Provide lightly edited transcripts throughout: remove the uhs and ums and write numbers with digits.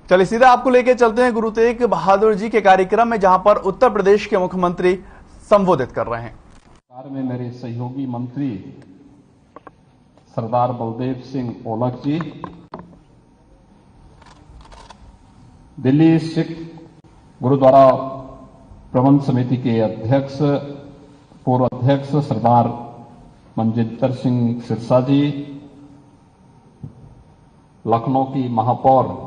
चलिए सीधा आपको लेके चलते हैं गुरु तेग बहादुर जी के कार्यक्रम में, जहां पर उत्तर प्रदेश के मुख्यमंत्री संबोधित कर रहे हैं। सरकार में मेरे सहयोगी मंत्री सरदार बलदेव सिंह ओलख जी, दिल्ली सिख गुरुद्वारा प्रबंध समिति के अध्यक्ष पूर्व अध्यक्ष सरदार मनजिंदर सिंह सिरसा जी, लखनऊ की महापौर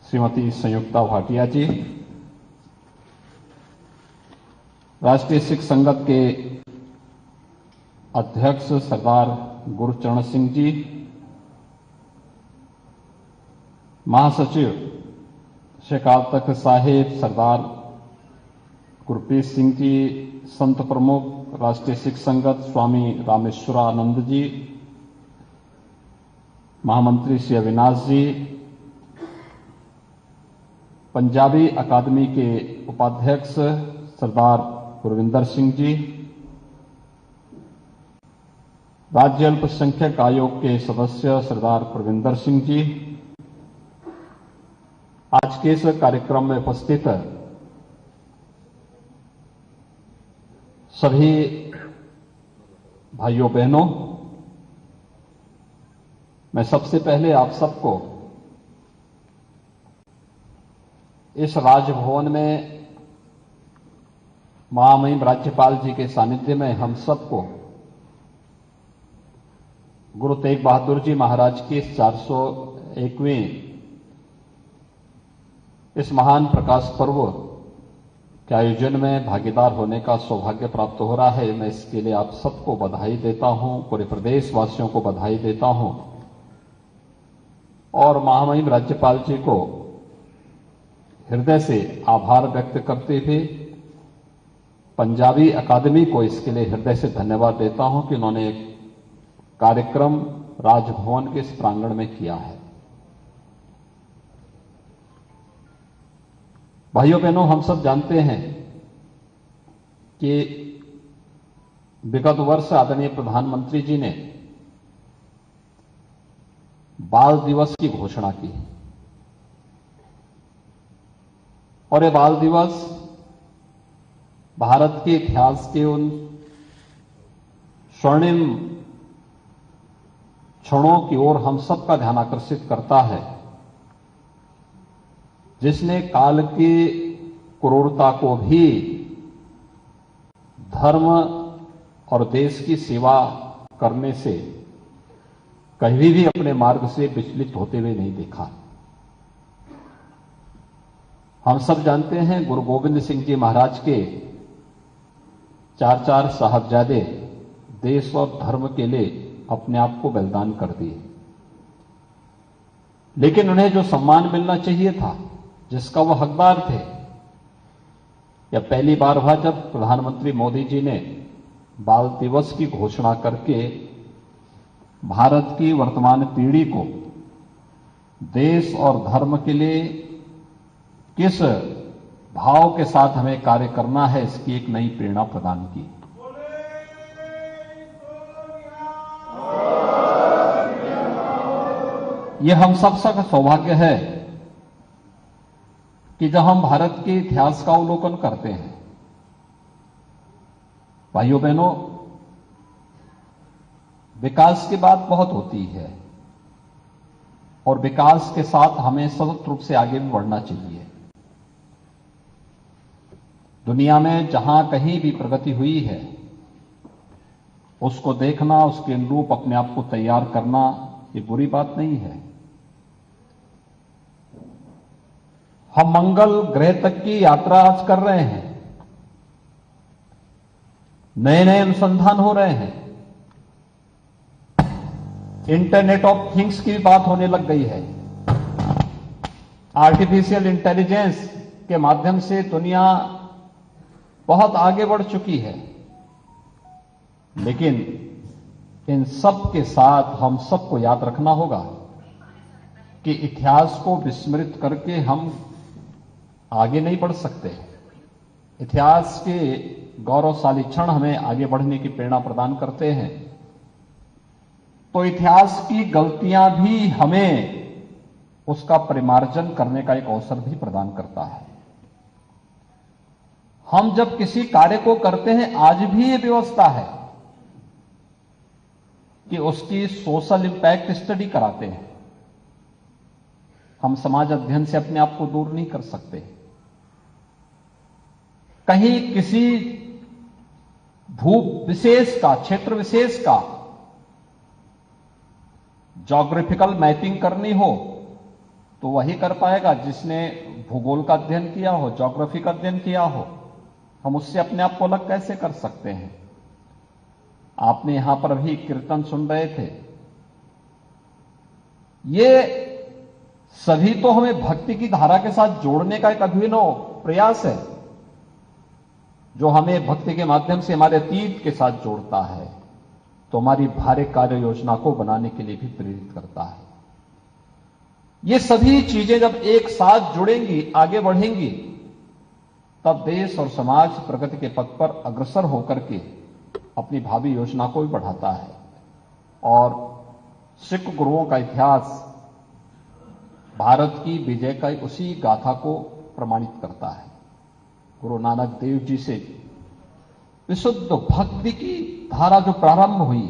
श्रीमती संयुक्ता भाटिया जी, राष्ट्रीय सिख संगत के अध्यक्ष सरदार गुरचरण सिंह जी, महासचिव शेख अकाल तख्त साहिब सरदार गुरप्रीत सिंह जी, संत प्रमुख राष्ट्रीय सिख संगत स्वामी रामेश्वरानंद जी, महामंत्री श्री अविनाश जी, पंजाबी अकादमी के उपाध्यक्ष सरदार गुरविंदर सिंह जी, राज्य अल्पसंख्यक आयोग के सदस्य सरदार प्रविंदर सिंह जी, आज के इस कार्यक्रम में उपस्थित सभी भाइयों बहनों, मैं सबसे पहले आप सबको इस राजभवन में महामहिम राज्यपाल जी के सानिध्य में हम सबको गुरु तेग बहादुर जी महाराज की 401वीं इस महान प्रकाश पर्व के आयोजन में भागीदार होने का सौभाग्य प्राप्त हो रहा है। मैं इसके लिए आप सबको बधाई देता हूं, पूरे प्रदेशवासियों को बधाई देता हूं और महामहिम राज्यपाल जी को हृदय से आभार व्यक्त करते हुए पंजाबी अकादमी को इसके लिए हृदय से धन्यवाद देता हूं कि उन्होंने एक कार्यक्रम राजभवन के इस प्रांगण में किया है। भाइयों बहनों, हम सब जानते हैं कि विगत वर्ष आदरणीय प्रधानमंत्री जी ने बाल दिवस की घोषणा की और यह बाल दिवस भारत के इतिहास के उन स्वर्णिम क्षणों की ओर हम सबका ध्यान आकर्षित करता है, जिसने काल की क्रूरता को भी धर्म और देश की सेवा करने से कभी भी अपने मार्ग से विचलित होते हुए नहीं देखा। हम सब जानते हैं गुरु गोविंद सिंह जी महाराज के चार साहबजादे देश और धर्म के लिए अपने आप को बलिदान कर दिए, लेकिन उन्हें जो सम्मान मिलना चाहिए था, जिसका वो हकदार थे, या पहली बार हुआ जब प्रधानमंत्री मोदी जी ने बाल दिवस की घोषणा करके भारत की वर्तमान पीढ़ी को देश और धर्म के लिए किस भाव के साथ हमें कार्य करना है, इसकी एक नई प्रेरणा प्रदान की। यह हम सबका सौभाग्य है कि जब हम भारत के इतिहास का अवलोकन करते हैं, भाइयों बहनों, विकास की बात बहुत होती है और विकास के साथ हमें सतत रूप से आगे भी बढ़ना चाहिए। दुनिया में जहां कहीं भी प्रगति हुई है, उसको देखना, उसके अनुरूप अपने आप को तैयार करना, ये बुरी बात नहीं है। हम मंगल ग्रह तक की यात्रा आज कर रहे हैं, नए नए अनुसंधान हो रहे हैं, इंटरनेट ऑफ थिंग्स की बात होने लग गई है, आर्टिफिशियल इंटेलिजेंस के माध्यम से दुनिया बहुत आगे बढ़ चुकी है। लेकिन इन सब के साथ हम सबको याद रखना होगा कि इतिहास को विस्मृत करके हम आगे नहीं बढ़ सकते। इतिहास के गौरवशाली क्षण हमें आगे बढ़ने की प्रेरणा प्रदान करते हैं, तो इतिहास की गलतियां भी हमें उसका परिमार्जन करने का एक अवसर भी प्रदान करता है। हम जब किसी कार्य को करते हैं, आज भी ये व्यवस्था है कि उसकी सोशल इंपैक्ट स्टडी कराते हैं। हम समाज अध्ययन से अपने आप को दूर नहीं कर सकते। कहीं किसी भू विशेष का, क्षेत्र विशेष का ज्योग्राफिकल मैपिंग करनी हो तो वही कर पाएगा जिसने भूगोल का अध्ययन किया हो, ज्योग्राफी का अध्ययन किया हो। हम उससे अपने आप को अलग कैसे कर सकते हैं? आपने यहां पर अभी कीर्तन सुन रहे थे, ये सभी तो हमें भक्ति की धारा के साथ जोड़ने का एक अभिनव प्रयास है, जो हमें भक्ति के माध्यम से हमारे अतीत के साथ जोड़ता है, तो हमारी भारी कार्य योजना को बनाने के लिए भी प्रेरित करता है। ये सभी चीजें जब एक साथ जुड़ेंगी, आगे बढ़ेंगी, तब देश और समाज प्रगति के पथ पर अग्रसर होकर के अपनी भावी योजना को भी बढ़ाता है। और सिख गुरुओं का इतिहास भारत की विजय का उसी गाथा को प्रमाणित करता है। गुरु नानक देव जी से विशुद्ध भक्ति की धारा जो प्रारंभ हुई,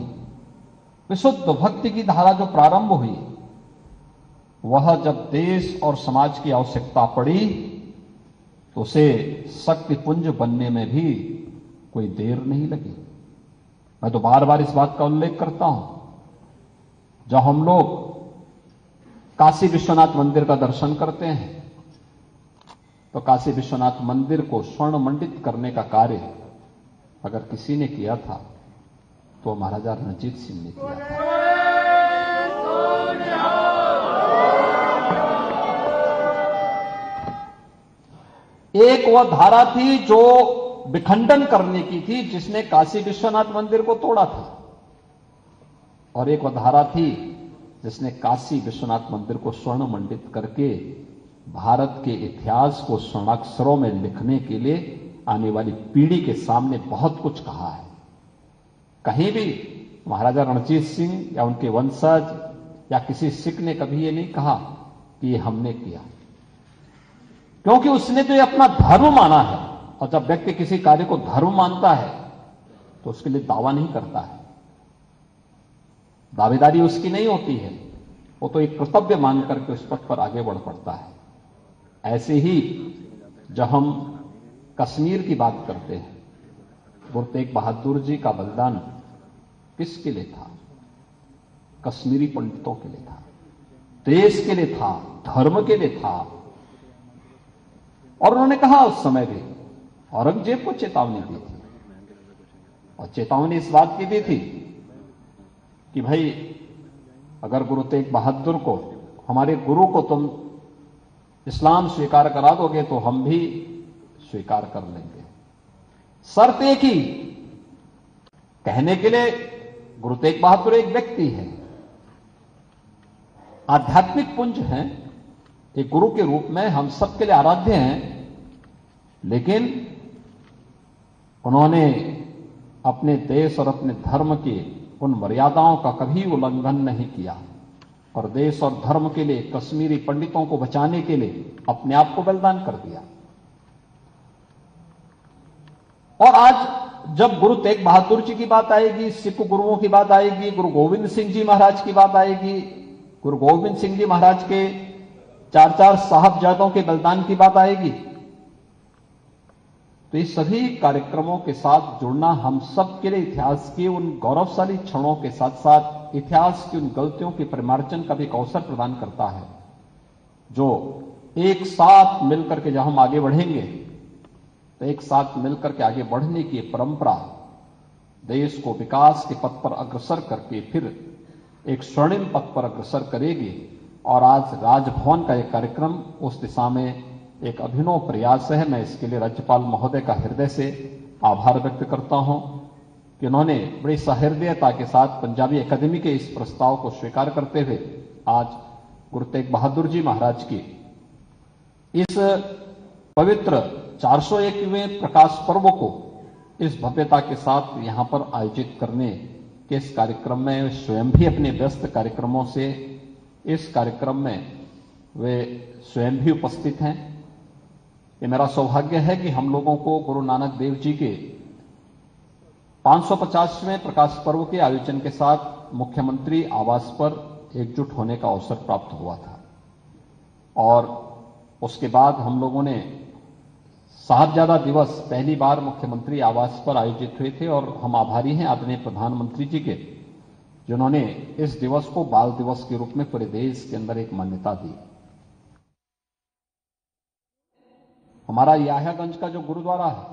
विशुद्ध भक्ति की धारा जो प्रारंभ हुई, वह जब देश और समाज की आवश्यकता पड़ी तो उसे शक्ति पुंज बनने में भी कोई देर नहीं लगी। मैं तो बार बार इस बात का उल्लेख करता हूं, जब हम लोग काशी विश्वनाथ मंदिर का दर्शन करते हैं तो काशी विश्वनाथ मंदिर को स्वर्ण मंडित करने का कार्य अगर किसी ने किया था तो महाराजा रणजीत सिंह ने किया था। एक वह धारा थी जो विखंडन करने की थी, जिसने काशी विश्वनाथ मंदिर को तोड़ा था, और एक वह धारा थी जिसने काशी विश्वनाथ मंदिर को स्वर्ण मंडित करके भारत के इतिहास को स्वर्णाक्षरों में लिखने के लिए आने वाली पीढ़ी के सामने बहुत कुछ कहा है। कहीं भी महाराजा रणजीत सिंह या उनके वंशज या किसी सिख ने कभी ये नहीं कहा कि ये हमने किया, क्योंकि उसने तो ये अपना धर्म माना है। और जब व्यक्ति किसी कार्य को धर्म मानता है तो उसके लिए दावा नहीं करता है, दावेदारी उसकी नहीं होती है, वो तो एक कर्तव्य मान करके उस पथ पर आगे बढ़ पड़ता है। ऐसे ही जब हम कश्मीर की बात करते हैं, गुरु तेग बहादुर जी का बलिदान किसके लिए था? कश्मीरी पंडितों के लिए था, देश के लिए था, धर्म के लिए था। और उन्होंने कहा उस समय भी, औरंगजेब को चेतावनी दी थी, और चेतावनी इस बात की दी थी कि भाई अगर गुरु तेग बहादुर को, हमारे गुरु को तुम इस्लाम स्वीकार करा दोगे तो हम भी स्वीकार कर लेंगे। शर्त एक ही, कहने के लिए गुरु तेग बहादुर एक व्यक्ति है, आध्यात्मिक पुंज हैं, एक गुरु के रूप में हम सबके लिए आराध्य हैं, लेकिन उन्होंने अपने देश और अपने धर्म की उन मर्यादाओं का कभी उल्लंघन नहीं किया, और देश और धर्म के लिए, कश्मीरी पंडितों को बचाने के लिए अपने आप को बलिदान कर दिया। और आज जब गुरु तेग बहादुर जी की बात आएगी, सिख गुरुओं की बात आएगी, गुरु गोविंद सिंह जी महाराज की बात आएगी, गुरु गोविंद सिंह जी महाराज के 4 साहबजादों के बलिदान की बात आएगी, तो ये सभी कार्यक्रमों के साथ जुड़ना हम सब के लिए इतिहास के उन गौरवशाली क्षणों के साथ साथ इतिहास की उन गलतियों के परिमार्जन का भी एक अवसर प्रदान करता है, जो एक साथ मिलकर के जब हम आगे बढ़ेंगे तो एक साथ मिलकर के आगे बढ़ने की परंपरा देश को विकास के पथ पर अग्रसर करके फिर एक स्वर्णिम पथ पर अग्रसर करेगी। और आज राजभवन का एक कार्यक्रम उस दिशा में एक अभिनव प्रयास है। मैं इसके लिए राज्यपाल महोदय का हृदय से आभार व्यक्त करता हूं कि उन्होंने बड़ी सहृदयता के साथ पंजाबी अकादमी के इस प्रस्ताव को स्वीकार करते हुए आज गुरु तेग बहादुर जी महाराज की इस पवित्र 401वें प्रकाश पर्व को इस भव्यता के साथ यहां पर आयोजित करने के इस कार्यक्रम में स्वयं भी अपने व्यस्त कार्यक्रमों से इस कार्यक्रम में वे स्वयं भी उपस्थित हैं। ये मेरा सौभाग्य है कि हम लोगों को गुरु नानक देव जी के 550वें प्रकाश पर्व के आयोजन के साथ मुख्यमंत्री आवास पर एकजुट होने का अवसर प्राप्त हुआ था और उसके बाद हम लोगों ने साहबजादा दिवस पहली बार मुख्यमंत्री आवास पर आयोजित हुए थे और हम आभारी हैं आदरणीय प्रधानमंत्री जी के, जिन्होंने इस दिवस को बाल दिवस के रूप में पूरे देश के अंदर एक मान्यता दी। हमारा याह्यागंज का जो गुरुद्वारा है,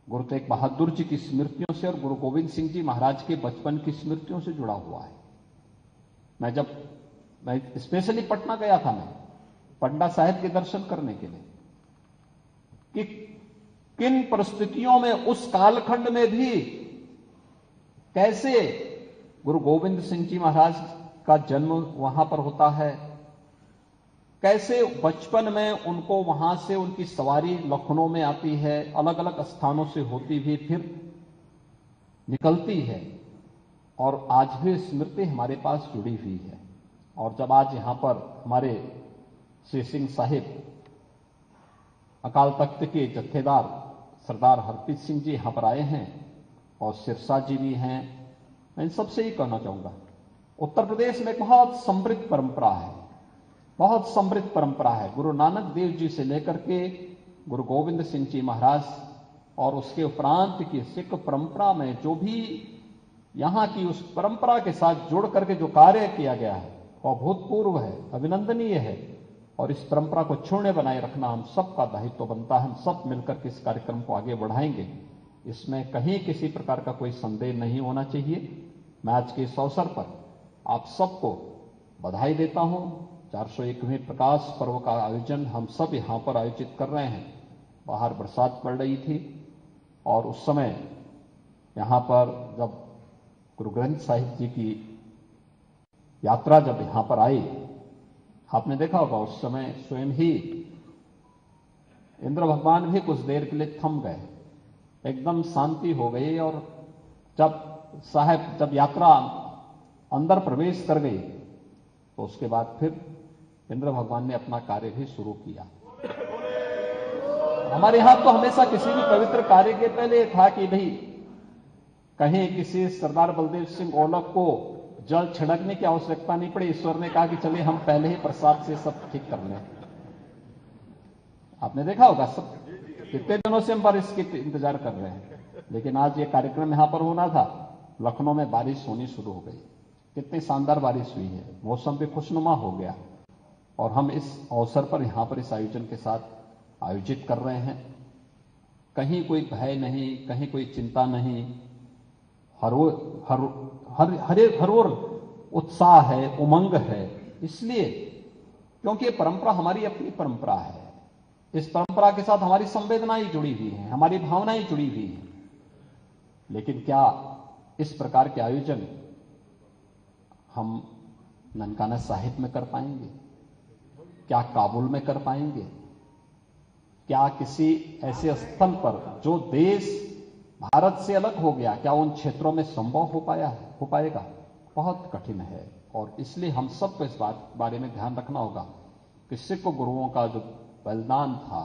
गुरु तेग बहादुर जी की स्मृतियों से और गुरु गोविंद सिंह जी महाराज के बचपन की स्मृतियों से जुड़ा हुआ है। मैं स्पेशली पटना गया था, मैं पटना साहिब के दर्शन करने के लिए कि किन परिस्थितियों में उस कालखंड में भी कैसे गुरु गोविंद सिंह जी महाराज का जन्म वहां पर होता है, कैसे बचपन में उनको वहां से उनकी सवारी लखनऊ में आती है, अलग अलग स्थानों से होती हुई फिर निकलती है और आज भी स्मृति हमारे पास जुड़ी हुई है। और जब आज यहां पर हमारे श्री सिंह साहिब अकाल तख्त के जत्थेदार सरदार हरप्रीत सिंह जी यहां पर आए हैं और सिरसा जी भी हैं, मैं इन सबसे ही कहना चाहूंगा, उत्तर प्रदेश में बहुत समृद्ध परंपरा है, बहुत समृद्ध परंपरा है। गुरु नानक देव जी से लेकर के गुरु गोविंद सिंह जी महाराज और उसके उपरांत की सिख परंपरा में जो भी यहां की उस परंपरा के साथ जुड़ करके जो कार्य किया गया है वह अभूतपूर्व है, अभिनंदनीय है और इस परंपरा को छूने बनाए रखना हम सबका दायित्व बनता है। हम सब मिलकर के इस कार्यक्रम को आगे बढ़ाएंगे, इसमें कहीं किसी प्रकार का कोई संदेह नहीं होना चाहिए। मैं आज के इस अवसर पर आप सबको बधाई देता हूं। 401वें प्रकाश पर्व का आयोजन हम सब यहां पर आयोजित कर रहे हैं। बाहर बरसात पड़ रही थी और उस समय यहां पर जब गुरु ग्रंथ साहिब जी की यात्रा जब यहां पर आई, आपने देखा होगा उस समय स्वयं ही इंद्र भगवान भी कुछ देर के लिए थम गए, एकदम शांति हो गई और जब यात्रा अंदर प्रवेश कर गई तो उसके बाद फिर इंद्र भगवान ने अपना कार्य भी शुरू किया। हमारे यहां तो हमेशा किसी भी पवित्र कार्य के पहले था कि भाई कहीं किसी सरदार बलदेव सिंह ओलख को जल छिड़कने की आवश्यकता नहीं पड़ी। ईश्वर ने कहा कि चलिए हम पहले ही प्रसाद से सब ठीक कर लें। आपने देखा होगा सब कितने दिनों से हम बारिश के इंतजार कर रहे हैं, लेकिन आज ये कार्यक्रम यहां पर होना था। लखनऊ में बारिश होनी शुरू हो गई, कितनी शानदार बारिश हुई है, मौसम भी खुशनुमा हो गया और हम इस अवसर पर यहां पर इस आयोजन के साथ आयोजित कर रहे हैं। कहीं कोई भय नहीं, कहीं कोई चिंता नहीं, हर ओर उत्साह है, उमंग है। इसलिए क्योंकि ये परंपरा हमारी अपनी परंपरा है, इस परंपरा के साथ हमारी संवेदनाएं जुड़ी हुई हैं, हमारी भावनाएं जुड़ी हुई हैं। लेकिन क्या इस प्रकार के आयोजन हम ननकाना साहिब में कर पाएंगे? क्या काबुल में कर पाएंगे? क्या किसी ऐसे स्थल पर जो देश भारत से अलग हो गया, क्या उन क्षेत्रों में संभव हो पाएगा? बहुत कठिन है। और इसलिए हम सबको इस बारे में ध्यान रखना होगा कि सिख गुरुओं का जो बलिदान था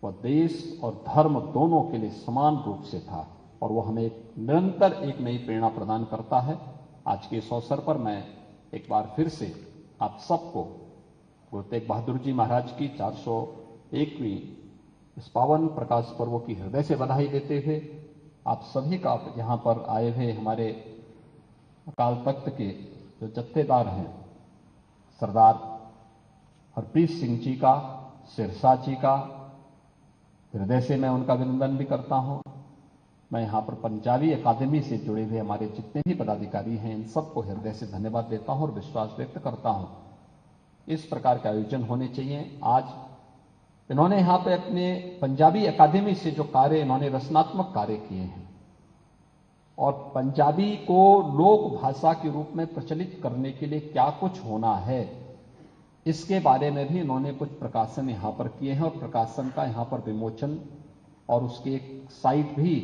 वह देश और धर्म दोनों के लिए समान रूप से था और वह हमें निरंतर एक नई प्रेरणा प्रदान करता है। आज के इस अवसर पर मैं एक बार फिर से आप सबको गुरु तेग बहादुर जी महाराज की 401वीं इस पावन प्रकाश पर्व की हृदय से बधाई देते हुए आप सभी का यहां पर आए हुए हमारे अकाल तख्त के जो जत्थेदार हैं सरदार हरप्रीत सिंह जी का, सिरसा जी का हृदय से मैं उनका अभिनंदन भी करता हूं। मैं यहां पर पंजाबी अकादमी से जुड़े हुए हमारे जितने भी पदाधिकारी हैं इन सबको हृदय से धन्यवाद देता हूं और विश्वास व्यक्त करता हूं इस प्रकार के आयोजन होने चाहिए। आज इन्होंने यहां पे अपने पंजाबी अकादमी से जो कार्य इन्होंने रचनात्मक कार्य किए हैं और पंजाबी को लोक भाषा के रूप में प्रचलित करने के लिए क्या कुछ होना है, इसके बारे में भी इन्होंने कुछ प्रकाशन यहां पर किए हैं और प्रकाशन का यहां पर विमोचन और उसकी एक साइट भी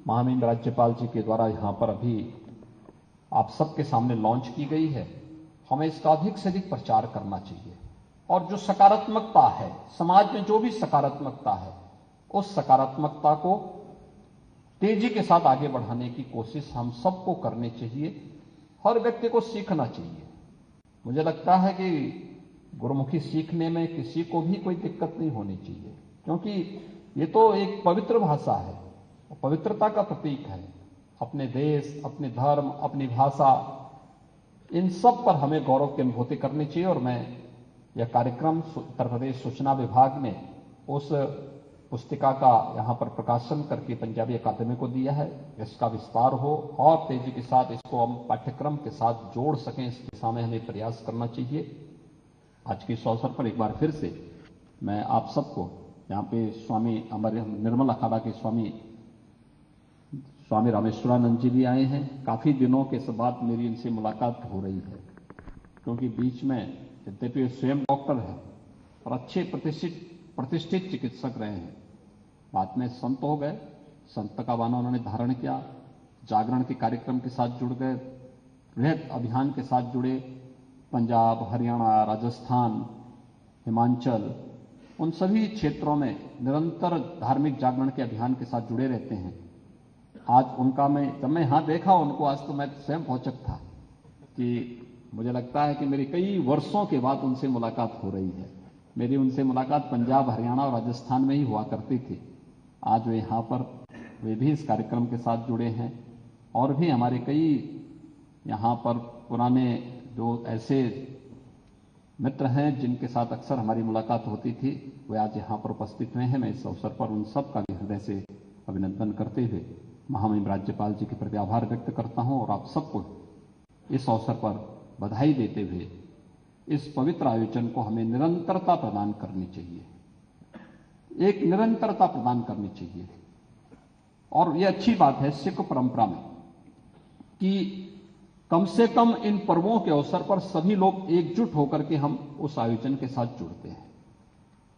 महामहिम राज्यपाल जी के द्वारा यहां पर अभी आप सबके सामने लॉन्च की गई है हमें इसका अधिक से अधिक प्रचार करना चाहिए और जो सकारात्मकता है, समाज में जो भी सकारात्मकता है, उस सकारात्मकता को तेजी के साथ आगे बढ़ाने की कोशिश हम सबको करनी चाहिए। हर व्यक्ति को सीखना चाहिए। मुझे लगता है कि गुरुमुखी सीखने में किसी को भी कोई दिक्कत नहीं होनी चाहिए, क्योंकि ये तो एक पवित्र भाषा है, पवित्रता का प्रतीक है। अपने देश, अपने धर्म, अपनी भाषा, इन सब पर हमें गौरव की अनुभूति करनी चाहिए। और मैं यह कार्यक्रम उत्तर प्रदेश सूचना विभाग ने उस पुस्तिका का यहां पर प्रकाशन करके पंजाबी अकादमी को दिया है। इसका विस्तार हो और तेजी के साथ इसको हम पाठ्यक्रम के साथ जोड़ सकें, इस दिशा में हमें प्रयास करना चाहिए। आज के इस अवसर पर एक बार फिर से मैं आप सबको, यहाँ पे स्वामी हमारे निर्मल अखाड़ा के स्वामी रामेश्वरानंद जी भी आए हैं। काफी दिनों के बाद मेरी इनसे मुलाकात हो रही है, क्योंकि बीच में यद्यपि स्वयं डॉक्टर है और अच्छे प्रतिष्ठित चिकित्सक रहे हैं, बाद में संत हो गए। संत का बाना उन्होंने धारण किया, जागरण के कार्यक्रम के साथ जुड़ गए, वृहद अभियान के साथ जुड़े। पंजाब, हरियाणा, राजस्थान, हिमाचल, उन सभी क्षेत्रों में निरंतर धार्मिक जागरण के अभियान के साथ जुड़े रहते हैं। आज उनका जब मैं यहां देखा उनको, आज तो मैं स्वयं भौचक था कि मुझे लगता है कि मेरी कई वर्षों के बाद उनसे मुलाकात हो रही है। मेरी उनसे मुलाकात पंजाब, हरियाणा और राजस्थान में ही हुआ करती थी। आज वे यहां पर, वे भी इस कार्यक्रम के साथ जुड़े हैं। और भी हमारे कई यहां पर पुराने जो ऐसे मित्र हैं जिनके साथ अक्सर हमारी मुलाकात होती थी, वे आज यहां पर उपस्थित हुए हैं। मैं इस अवसर पर उन सब का भी हृदय से अभिनंदन करते हुए महामहिम राज्यपाल जी के प्रति आभार व्यक्त करता हूं और आप सबको इस अवसर पर बधाई देते हुए इस पवित्र आयोजन को हमें निरंतरता प्रदान करनी चाहिए, एक निरंतरता प्रदान करनी चाहिए। और यह अच्छी बात है सिख परंपरा में कि कम से कम इन पर्वों के अवसर पर सभी लोग एकजुट होकर के हम उस आयोजन के साथ जुड़ते हैं।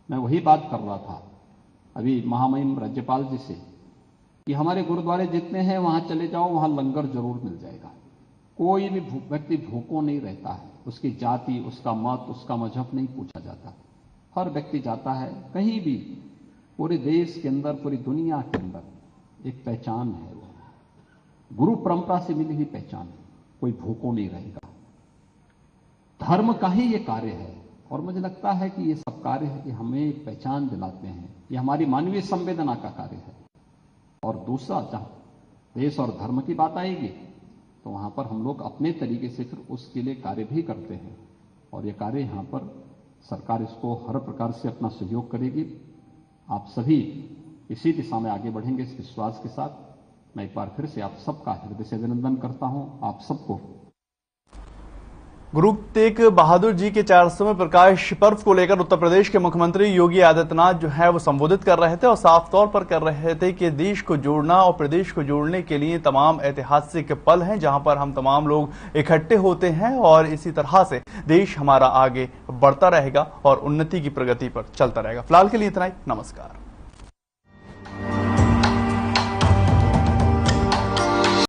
मैं वही बात कर रहा था अभी महामहिम राज्यपाल जी से कि हमारे गुरुद्वारे जितने हैं वहां चले जाओ, वहां लंगर जरूर मिल जाएगा। कोई भी व्यक्ति भूखों नहीं रहता है, उसकी जाति, उसका मत, उसका मजहब नहीं पूछा जाता। हर व्यक्ति जाता है कहीं भी, पूरे देश के अंदर, पूरी दुनिया के अंदर एक पहचान है, वो गुरु परंपरा से मिली हुई पहचान है। कोई भूखों नहीं रहेगा। धर्म का ही ये कार्य है और मुझे लगता है कि ये सब कार्य है कि हमें पहचान दिलाते हैं। ये हमारी मानवीय संवेदना का कार्य है। और दूसरा, जहां देश और धर्म की बात आएगी तो वहां पर हम लोग अपने तरीके से फिर उसके लिए कार्य भी करते हैं और ये कार्य यहां पर सरकार इसको हर प्रकार से अपना सहयोग करेगी। आप सभी इसी दिशा में आगे बढ़ेंगे इस विश्वास के साथ। मैं एक बार फिर से आप सबका हृदय से अभिनंदन करता हूं। आप सबको गुरु तेग बहादुर जी के 400वें प्रकाश पर्व को लेकर उत्तर प्रदेश के मुख्यमंत्री योगी आदित्यनाथ जो है वो संबोधित कर रहे थे और साफ तौर पर कर रहे थे कि देश को जोड़ना और प्रदेश को जोड़ने के लिए तमाम ऐतिहासिक पल हैं जहां पर हम तमाम लोग इकट्ठे होते हैं और इसी तरह से देश हमारा आगे बढ़ता रहेगा और उन्नति की प्रगति पर चलता रहेगा। फिलहाल के लिए इतना ही। नमस्कार।